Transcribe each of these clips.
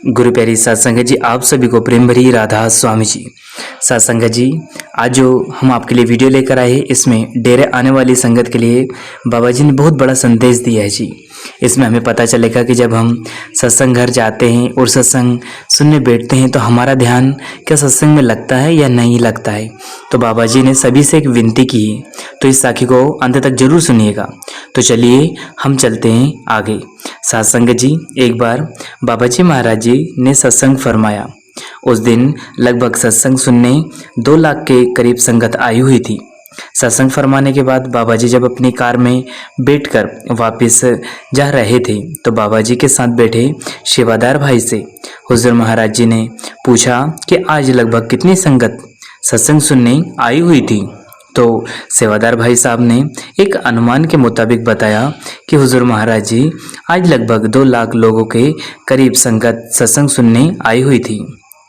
गुरु प्यारी सत्संगत जी, आप सभी को प्रेम भरी राधा स्वामी जी। सत्संगत जी, आज जो हम आपके लिए वीडियो लेकर आए हैं, इसमें डेरे आने वाली संगत के लिए बाबा जी ने बहुत बड़ा संदेश दिया है जी। इसमें हमें पता चलेगा कि जब हम सत्संग घर जाते हैं और सत्संग सुनने बैठते हैं तो हमारा ध्यान क्या सत्संग में लगता है या नहीं लगता है। तो बाबा जी ने सभी से एक विनती की है, तो इस साखी को अंत तक जरूर सुनिएगा। तो चलिए हम चलते हैं आगे। सत्संगत जी, एक बार बाबा जी महाराज जी ने सत्संग फरमाया। उस दिन लगभग सत्संग सुनने 2 लाख के करीब संगत आई हुई थी। सत्संग फरमाने के बाद बाबा जी जब अपनी कार में बैठकर वापस जा रहे थे तो बाबा जी के साथ बैठे सेवादार भाई से हुजूर महाराज जी ने पूछा कि आज लगभग कितनी संगत सत्संग सुनने आई हुई थी। तो सेवादार भाई साहब ने एक अनुमान के मुताबिक बताया कि हुजूर महाराज जी आज लगभग 2 लाख लोगों के करीब संगत सत्संग सुनने आई हुई थी।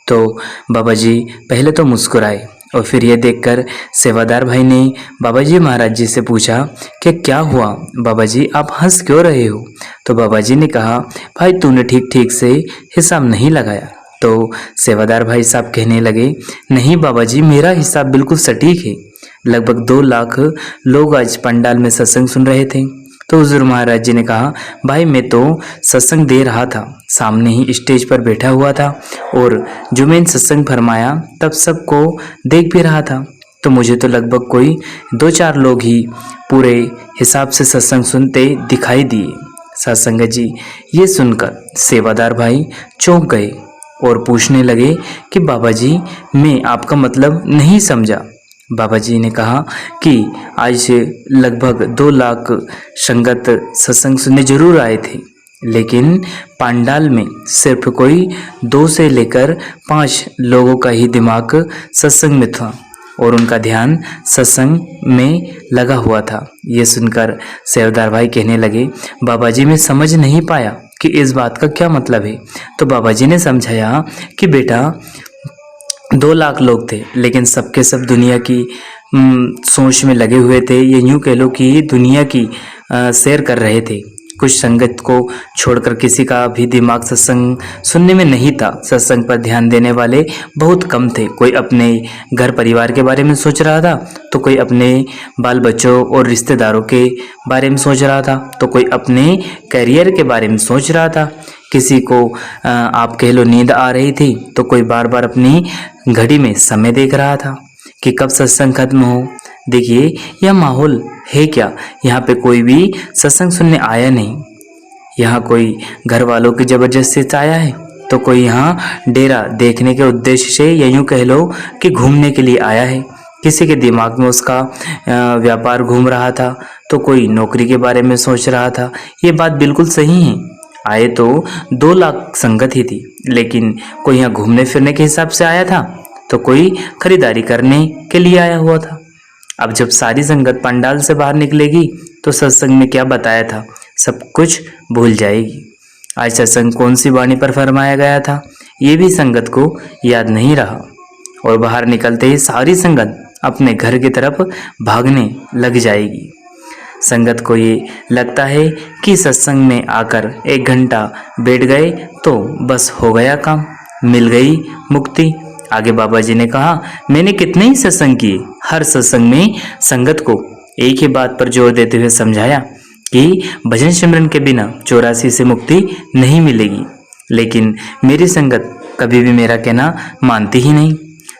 तो बाबा जी पहले तो मुस्कुराए और फिर ये देखकर सेवादार भाई ने बाबा जी महाराज जी से पूछा कि क्या हुआ बाबा जी, आप हंस क्यों रहे हो। तो बाबा जी ने कहा, भाई तूने ठीक ठीक से हिसाब नहीं लगाया। तो सेवादार भाई साहब कहने लगे, नहीं बाबा जी, मेरा हिसाब बिल्कुल सटीक है। लगभग 2 लाख लोग आज पंडाल में सत्संग सुन रहे थे। तो हुजूर महाराज जी ने कहा, भाई मैं तो सत्संग दे रहा था, सामने ही स्टेज पर बैठा हुआ था और जो मैंने सत्संग फरमाया तब सबको देख भी रहा था। तो मुझे तो लगभग कोई 2-4 लोग ही पूरे हिसाब से सत्संग सुनते दिखाई दिए। सत्संगत जी, ये सुनकर सेवादार भाई चौंक गए और पूछने लगे कि बाबा जी, मैं आपका मतलब नहीं समझा। बाबा जी ने कहा कि आज लगभग 2 लाख संगत सत्संग सुनने जरूर आए थे, लेकिन पंडाल में सिर्फ कोई 2 से लेकर 5 लोगों का ही दिमाग सत्संग में था और उनका ध्यान सत्संग में लगा हुआ था। ये सुनकर सेवादार भाई कहने लगे, बाबा जी मैं समझ नहीं पाया कि इस बात का क्या मतलब है। तो बाबा जी ने समझाया कि बेटा 2 लाख लोग थे, लेकिन सबके सब दुनिया की सोच में लगे हुए थे। ये यूँ कह लो कि दुनिया की सैर कर रहे थे। कुछ संगत को छोड़कर किसी का भी दिमाग सत्संग सुनने में नहीं था। सत्संग पर ध्यान देने वाले बहुत कम थे। कोई अपने घर परिवार के बारे में सोच रहा था, तो कोई अपने बाल बच्चों और रिश्तेदारों के बारे में सोच रहा था, तो कोई अपने करियर के बारे में सोच रहा था। किसी को आप कह लो नींद आ रही थी, तो कोई बार बार अपनी घड़ी में समय देख रहा था कि कब सत्संग खत्म हो। देखिए यह माहौल है क्या, यहाँ पे कोई भी सत्संग सुनने आया नहीं। यहाँ कोई घर वालों की जबरदस्ती से आया है, तो कोई यहाँ डेरा देखने के उद्देश्य से या यूँ कह लो कि घूमने के लिए आया है। किसी के दिमाग में उसका व्यापार घूम रहा था, तो कोई नौकरी के बारे में सोच रहा था। ये बात बिल्कुल सही है। आए तो 2 लाख संगत ही थी, लेकिन कोई यहाँ घूमने फिरने के हिसाब से आया था, तो कोई खरीदारी करने के लिए आया हुआ था। अब जब सारी संगत पंडाल से बाहर निकलेगी तो सत्संग में क्या बताया था सब कुछ भूल जाएगी। आज सत्संग कौन सी वाणी पर फरमाया गया था ये भी संगत को याद नहीं रहा, और बाहर निकलते ही सारी संगत अपने घर की तरफ भागने लग जाएगी। संगत को ये लगता है कि सत्संग में आकर 1 घंटा बैठ गए तो बस हो गया काम, मिल गई मुक्ति। आगे बाबा जी ने कहा, मैंने कितने ही सत्संग किए, हर सत्संग में संगत को एक ही बात पर जोर देते हुए समझाया कि भजन सिमरन के बिना 84 से मुक्ति नहीं मिलेगी, लेकिन मेरी संगत कभी भी मेरा कहना मानती ही नहीं।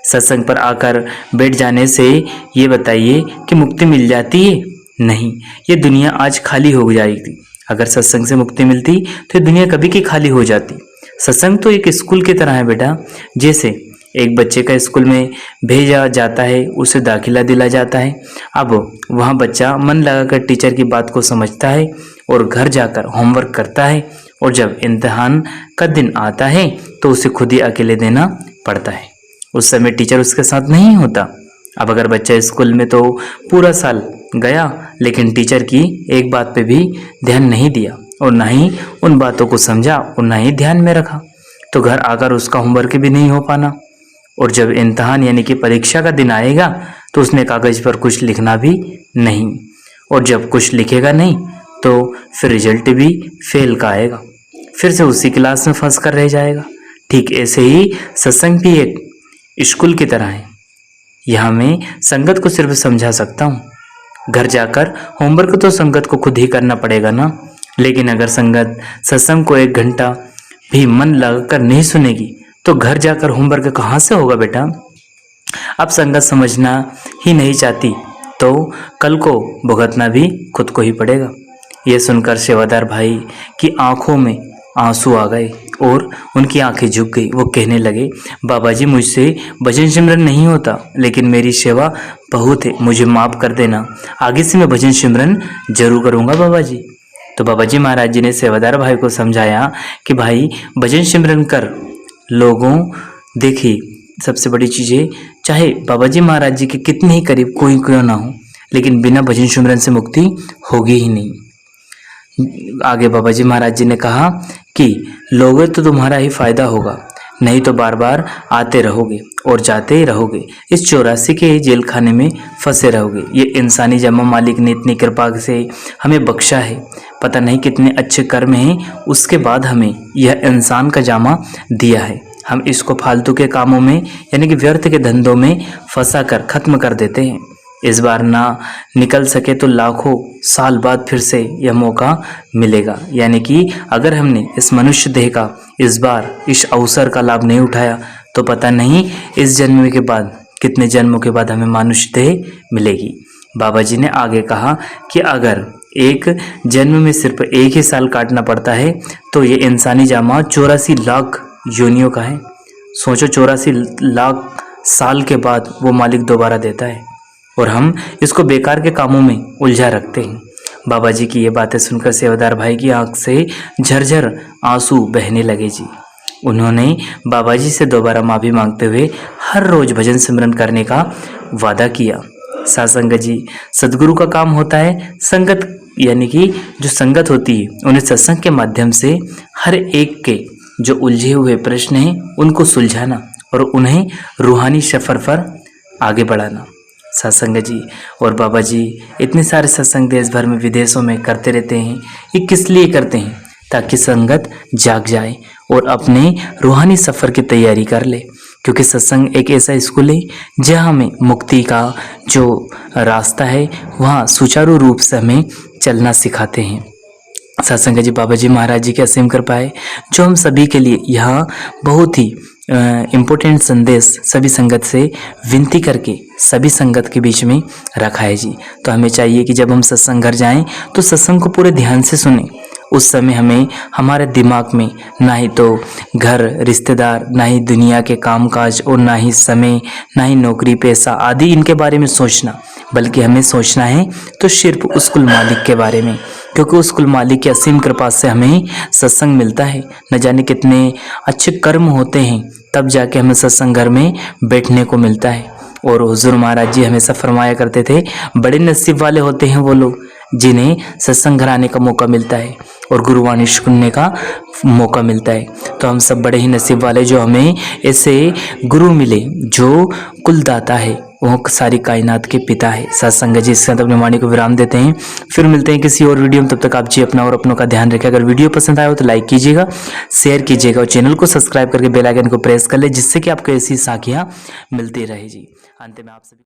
सत्संग पर आकर बैठ जाने से ये बताइए कि मुक्ति मिल जाती है? नहीं, ये दुनिया आज खाली हो जाएगी। अगर सत्संग से मुक्ति मिलती तो ये दुनिया कभी की खाली हो जाती। सत्संग तो एक स्कूल की तरह है बेटा। जैसे एक बच्चे का स्कूल में भेजा जाता है, उसे दाखिला दिला जाता है। अब वहाँ बच्चा मन लगाकर टीचर की बात को समझता है और घर जाकर होमवर्क करता है, और जब इम्तिहान का दिन आता है तो उसे खुद ही अकेले देना पड़ता है। उस समय टीचर उसके साथ नहीं होता। अब अगर बच्चा स्कूल में तो पूरा साल गया, लेकिन टीचर की एक बात पे भी ध्यान नहीं दिया और ना ही उन बातों को समझा और ना ही ध्यान में रखा, तो घर आकर उसका होमवर्क भी नहीं हो पाना। और जब इम्तिहान यानी कि परीक्षा का दिन आएगा तो उसने कागज पर कुछ लिखना भी नहीं, और जब कुछ लिखेगा नहीं तो फिर रिजल्ट भी फेल का आएगा। फिर से उसी क्लास में फंस कर रह जाएगा। ठीक ऐसे ही सत्संग भी एक स्कूल की तरह है। यहाँ मैं संगत को सिर्फ समझा सकता हूँ। घर जाकर होमवर्क तो संगत को खुद ही करना पड़ेगा ना। लेकिन अगर संगत सत्संग को 1 घंटा भी मन लगाकर नहीं सुनेगी तो घर जाकर होमवर्क कहाँ से होगा बेटा। अब संगत समझना ही नहीं चाहती तो कल को भुगतना भी खुद को ही पड़ेगा। यह सुनकर सेवादार भाई की आंखों में आंसू आ गए और उनकी आंखें झुक गई। वो कहने लगे, बाबा जी मुझसे भजन सिमरन नहीं होता, लेकिन मेरी सेवा बहुत है, मुझे माफ़ कर देना। आगे से मैं भजन सिमरन जरूर करूँगा बाबा जी। तो बाबा जी महाराज जी ने सेवादार भाई को समझाया कि भाई भजन सिमरन कर। लोगों देखिए, सबसे बड़ी चीज़ें, चाहे बाबा जी महाराज जी के कितने ही करीब कोई क्यों ना हो, लेकिन बिना भजन सिमरन से मुक्ति होगी ही नहीं। आगे बाबा जी महाराज जी ने कहा कि लोगे तो तुम्हारा ही फायदा होगा, नहीं तो बार बार आते रहोगे और जाते ही रहोगे, इस 84 के जेल खाने में फंसे रहोगे। ये इंसानी जमा मालिक ने इतनी कृपा से हमें बख्शा है, पता नहीं कितने अच्छे कर्म हैं, उसके बाद हमें यह इंसान का जामा दिया है। हम इसको फालतू के कामों में यानी कि व्यर्थ के धंधों में फंसा कर खत्म कर देते हैं। इस बार ना निकल सके तो लाखों साल बाद फिर से यह मौका मिलेगा। यानी कि अगर हमने इस मनुष्य देह का इस बार इस अवसर का लाभ नहीं उठाया तो पता नहीं इस जन्म के बाद कितने जन्मों के बाद हमें मनुष्य देह मिलेगी। बाबा जी ने आगे कहा कि अगर एक जन्म में सिर्फ 1 ही साल काटना पड़ता है तो ये इंसानी जामा 84 लाख योनियों का है। सोचो, 84 लाख साल के बाद वो मालिक दोबारा देता है और हम इसको बेकार के कामों में उलझा रखते हैं। बाबा जी की ये बातें सुनकर सेवादार भाई की आंख से झरझर आंसू बहने लगे जी। उन्होंने बाबा जी से दोबारा माफ़ी मांगते हुए हर रोज़ भजन सिमरन करने का वादा किया। सासंग जी, सदगुरु का काम होता है संगत, यानी कि जो संगत होती है उन्हें सत्संग के माध्यम से हर एक के जो उलझे हुए प्रश्न हैं उनको सुलझाना और उन्हें रूहानी सफ़र पर आगे बढ़ाना। सत्संग जी और बाबा जी इतने सारे सत्संग देश भर में विदेशों में करते रहते हैं। ये किस लिए करते हैं? ताकि संगत जाग जाए और अपने रूहानी सफ़र की तैयारी कर ले। क्योंकि सत्संग एक ऐसा स्कूल है जहाँ हमें मुक्ति का जो रास्ता है वहाँ सुचारू रूप से हमें चलना सिखाते हैं। सत्संग जी बाबा जी महाराज जी की असीम कृपा है जो हम सभी के लिए यहाँ बहुत ही इम्पोर्टेंट संदेश सभी संगत से विनती करके सभी संगत के बीच में रखा है जी। तो हमें चाहिए कि जब हम सत्संग घर जाएं तो सत्संग को पूरे ध्यान से सुनें। उस समय हमें हमारे दिमाग में ना ही तो घर, रिश्तेदार, ना ही दुनिया के कामकाज और ना ही समय, ना ही नौकरी पैसा आदि इनके बारे में सोचना, बल्कि हमें सोचना है तो सिर्फ उस कुल मालिक के बारे में। क्योंकि उस कुल मालिक की असीम कृपा से हमें सत्संग मिलता है। न जाने कितने अच्छे कर्म होते हैं तब जाके हमें सत्संग घर में बैठने को मिलता है। और हुजूर महाराज जी हमेशा फरमाया करते थे, बड़े नसीब वाले होते हैं वो लोग जिन्हें सत्संग घर आने का मौका मिलता है और गुरुवाणी सुनने का मौका मिलता है। तो हम सब बड़े ही नसीब वाले जो हमें ऐसे गुरु मिले जो कुलदाता है, वो सारी कायनात के पिता है। सत्संग जी इसके साथ अपनी वाणी को विराम देते हैं। फिर मिलते हैं किसी और वीडियो में। तब तक आप जी अपना और अपनों का ध्यान रखें। अगर वीडियो पसंद आया हो तो लाइक कीजिएगा, शेयर कीजिएगा और चैनल को सब्सक्राइब करके बेल आइकन को प्रेस कर ले, जिससे कि आपको ऐसी साखियाँ मिलती रहे जी। अंत में आप सभी